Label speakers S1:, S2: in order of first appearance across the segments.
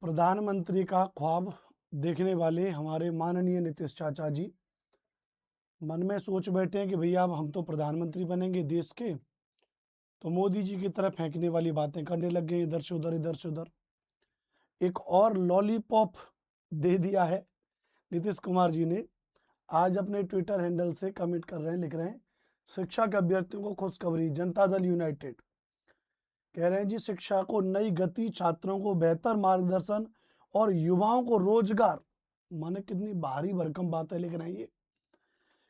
S1: प्रधानमंत्री का ख्वाब देखने वाले हमारे माननीय नीतीश चाचा जी मन में सोच बैठे हैं कि भैया अब हम तो प्रधानमंत्री बनेंगे देश के, तो मोदी जी की तरह फेंकने वाली बातें करने लग गए, इधर से उधर इधर से उधर। एक और लॉलीपॉप दे दिया है नीतीश कुमार जी ने। आज अपने ट्विटर हैंडल से कमेंट कर रहे हैं, लिख रहे हैं, शिक्षा के अभ्यर्थियों को खुशखबरी, जनता दल यूनाइटेड कह रहे हैं जी, शिक्षा को नई गति, छात्रों को बेहतर मार्गदर्शन और युवाओं को रोजगार। माने कितनी भारी भरकम बातें लिख रहे हैं ये।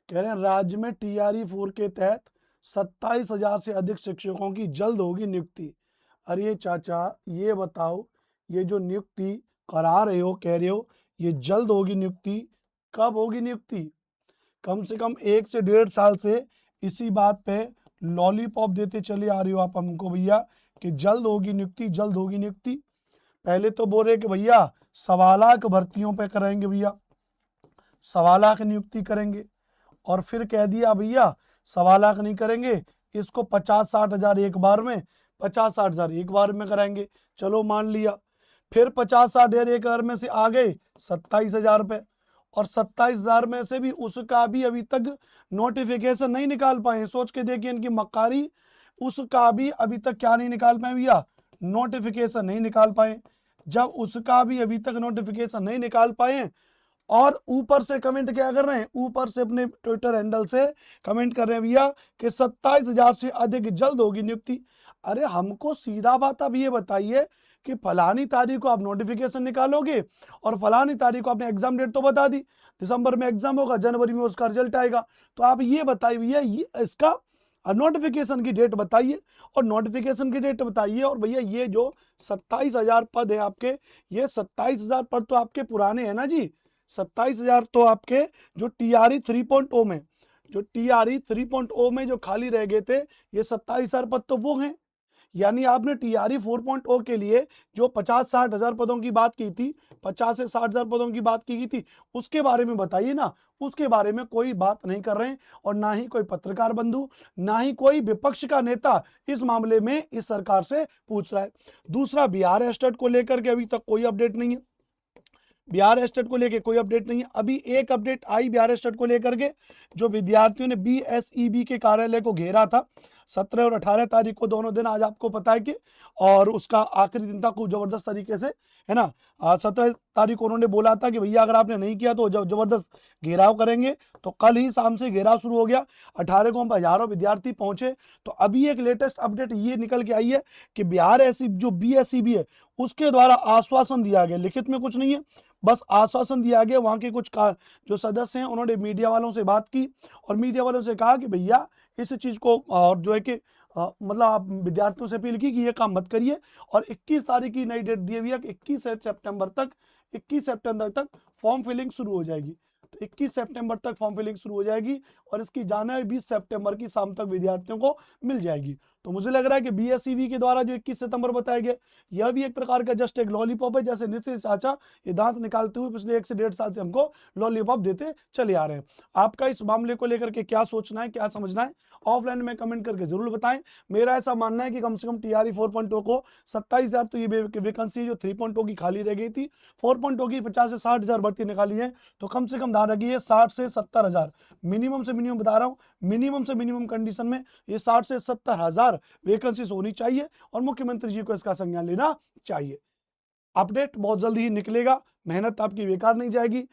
S1: कह रहे हैं राज्य में TRE 4 के तहत 27,000 से अधिक शिक्षकों की जल्द होगी नियुक्ति। अरे चाचा ये बताओ, ये जो नियुक्ति करा रहे हो, कह रहे हो ये जल्द होगी नियुक्ति, कब होगी नियुक्ति? कम से कम 1 से 1.5 साल से इसी बात पे लॉलीपॉप देते चले आ रहे हो आप हमको भैया कि जल्द होगी नियुक्ति, जल्द होगी नियुक्ति। पहले तो बोल रहे कि भैया 1.25 लाख भर्तियों पे करेंगे भैया, 1.25 लाख नियुक्ति करेंगे, और फिर कह दिया भैया 1.25 लाख नहीं करेंगे, इसको 50-60 हजार एक बार में, 50-60 हजार एक बार में कराएंगे। चलो मान लिया। फिर 50-60 हजार एक बार में से आ गए 27,000 रुपये, और 27,000 में से भी उसका भी अभी तक नोटिफिकेशन नहीं निकाल पाए। सोच के देखिए इनकी मक्कारी, उसका भी अभी तक क्या नहीं निकाल पाए भैया, नोटिफिकेशन नहीं निकाल पाए। जब उसका भी अभी तक नोटिफिकेशन नहीं निकाल पाए और ऊपर से कमेंट क्या कर रहे हैं, ऊपर से अपने ट्विटर हैंडल से कमेंट कर रहे हैं भैया कि 27,000 से अधिक जल्द होगी नियुक्ति। अरे हमको सीधा बात अब ये बताइए कि फलानी तारीख को आप नोटिफिकेशन निकालोगे और फलानी तारीख को आपने एग्जाम डेट तो बता दी, दिसंबर में एग्जाम होगा, जनवरी में उसका रिजल्ट आएगा, तो आप ये बताइए भैया इसका नोटिफिकेशन की डेट बताइए, और नोटिफिकेशन की डेट बताइए। और भैया ये जो 27,000 पद है आपके, ये 27,000 पद तो आपके पुराने हैं ना जी। 27,000 तो आपके जो TRE 3.0 में, जो TRE 3.0 में जो खाली रह गए थे, ये 27,000 पद तो वो हैं। यानी आपने TRE 4.0 के लिए जो 50-60 हजार पदों की बात की थी, 50 से 60 हजार पदों की बात की थी, उसके बारे में बताइए ना। उसके बारे में कोई बात नहीं कर रहे हैं, और ना ही कोई पत्रकार बंधु, ना ही कोई विपक्ष का नेता इस मामले में इस सरकार से पूछ रहा है। दूसरा, बिहार एस्टेट को लेकर के अभी तक कोई अपडेट नहीं है। बिहार एस्टेट को लेकर कोई अपडेट नहीं है। अभी एक अपडेट आई बिहार एस्टेट को लेकर के, जो विद्यार्थियों ने BSEB के कार्यालय को घेरा था 17 और 18 तारीख को, दोनों दिन आज आपको पता है कि, और उसका आखिरी दिन था खूब जबरदस्त तरीके से, है ना। 17 तारीख को उन्होंने बोला था कि भैया अगर आपने नहीं किया तो जबरदस्त घेराव करेंगे, तो कल ही शाम से घेराव शुरू हो गया। 18 को हम हजारों विद्यार्थी पहुंचे। तो अभी एक लेटेस्ट अपडेट ये निकल के आई है कि बिहार ऐसी जो BSEB है उसके द्वारा आश्वासन दिया गया, लिखित में कुछ नहीं है, बस आश्वासन दिया गया। वहां के कुछ जो सदस्य हैं उन्होंने मीडिया वालों से बात की और मीडिया वालों से कहा कि भैया इस चीज को, और जो है कि मतलब आप विद्यार्थियों से अपील की कि ये काम मत करिए। और 21 तारीख की नई डेट दी हुई है कि 21 सितंबर तक फॉर्म फिलिंग शुरू हो जाएगी। तो 21 सितंबर तक फॉर्म फिलिंग शुरू हो जाएगी और इसकी जानकारी 20 सितंबर की शाम तक विद्यार्थियों को मिल जाएगी। तो मुझे लग रहा है कि BSEB के द्वारा जो 21 सितंबर बताया गया, यह भी एक प्रकार का जस्ट एक लॉलीपॉप है। जैसे नीतीश चाचा ये दांत निकालते हुए पिछले 1 से 1.5 साल से हमको लॉलीपॉप देते चले आ रहे हैं। आपका इस मामले को लेकर के क्या सोचना है, क्या समझना है, ऑफलाइन में कमेंट करके जरूर बताएं। मेरा ऐसा मानना है कि कम से कम TRE 4.0 को 27,000 तो ये वैकेंसी जो 3.0 की खाली रह गई थी, 4.0 की 50 से 60 हजार भर्ती निकाली है, तो कम से कम ध्यान रखिए 60 से 70 हजार मिनिमम से मिनिमम बता रहा हूं, मिनिमम से मिनिमम कंडीशन में ये 60 से 70 हजार वैकेंसीज होनी चाहिए और मुख्यमंत्री जी को इसका संज्ञान लेना चाहिए। अपडेट बहुत जल्दी ही निकलेगा, मेहनत आपकी बेकार नहीं जाएगी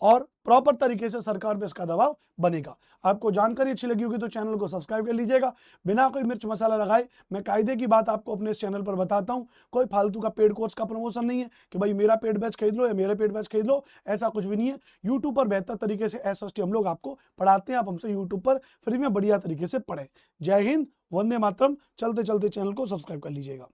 S1: और प्रॉपर तरीके से सरकार पे इसका दबाव बनेगा। आपको जानकारी अच्छी लगी होगी तो चैनल को सब्सक्राइब कर लीजिएगा। बिना कोई मिर्च मसाला लगाए मैं कायदे की बात आपको अपने इस चैनल पर बताता हूं। कोई फालतू का पेड कोर्स का प्रमोशन नहीं है कि भाई मेरा पेड बैच खरीद लो या मेरा पेड बैच खरीद लो, ऐसा कुछ भी नहीं है। यूट्यूब पर बेहतर तरीके से SST हम लोग आपको पढ़ाते हैं, आप हमसे यूट्यूब पर फ्री में बढ़िया तरीके से पढ़ें। जय हिंद, वंदे मातरम। चलते चलते चैनल को सब्सक्राइब कर लीजिएगा।